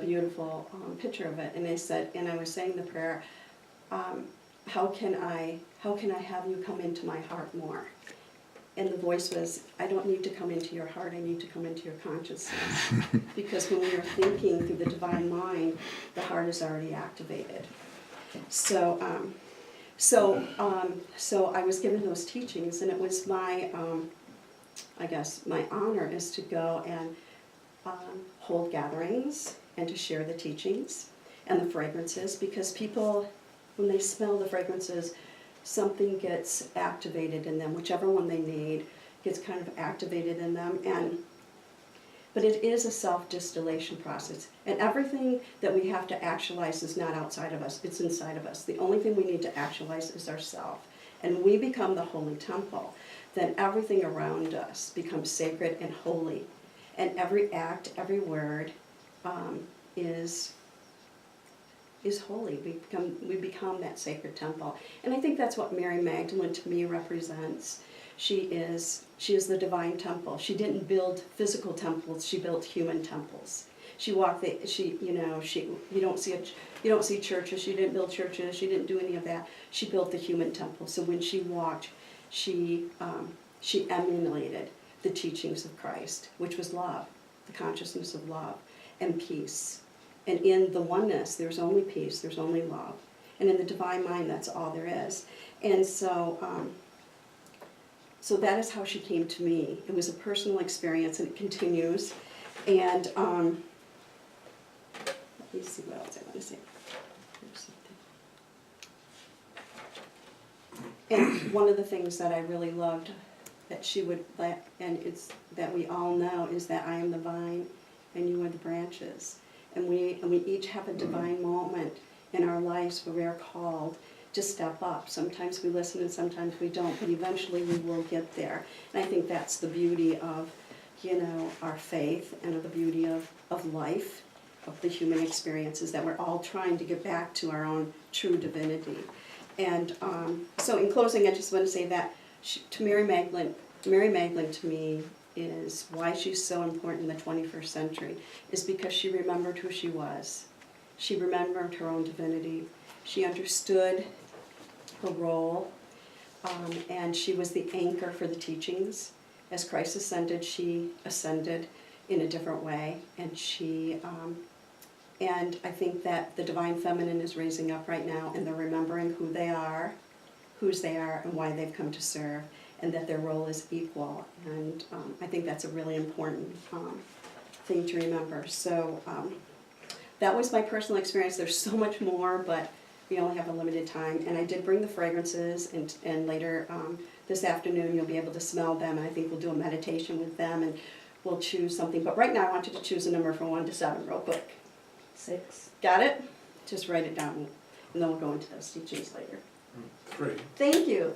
beautiful picture of it, and I said, and I was saying the prayer, how can I have you come into my heart more? And the voice was, I don't need to come into your heart, I need to come into your consciousness. Because when we are thinking through the divine mind, the heart is already activated. So I was given those teachings, and it was my, I guess, my honor is to go and hold gatherings and to share the teachings and the fragrances, because people, when they smell the fragrances, something gets activated in them, whichever one they need gets kind of activated in them. But it is a self-distillation process, and everything that we have to actualize is not outside of us, it's inside of us. The only thing we need to actualize is ourself. And when we become the holy temple, then everything around us becomes sacred and holy. And every act, every word is holy. We become that sacred temple. And I think that's what Mary Magdalene to me represents. She is the divine temple. She didn't build physical temples, she built human temples. She walked you don't see churches, she didn't build churches, she didn't do any of that. She built the human temple. So when she walked, she emulated the teachings of Christ, which was love, the consciousness of love and peace. And in the oneness, there's only peace, there's only love. And in the divine mind, that's all there is. And so that is how she came to me. It was a personal experience, and it continues. And let me see what else I want to say. And one of the things that I really loved that she would let, and it's that we all know, is that I am the vine and you are the branches. And we each have a divine moment in our lives where we are called to step up. Sometimes we listen and sometimes we don't, but eventually we will get there. And I think that's the beauty of, our faith, and of the beauty of life, of the human experiences, that we're all trying to get back to our own true divinity. And so in closing, I just want to say that to Mary Magdalene to me is why she's so important in the 21st century, is because she remembered who she was. She remembered her own divinity. She understood her role, and she was the anchor for the teachings. As Christ ascended, she ascended in a different way, and and I think that the divine feminine is raising up right now, and they're remembering who they are, whose they are, and why they've come to serve, and that their role is equal. And I think that's a really important thing to remember. So that was my personal experience. There's so much more, but we only have a limited time. And I did bring the fragrances, and later this afternoon you'll be able to smell them, and I think we'll do a meditation with them, and we'll choose something. But right now I want you to choose a number from 1 to 7 real quick. 6. Got it? Just write it down, and then we'll go into those teachings later. 3. Thank you.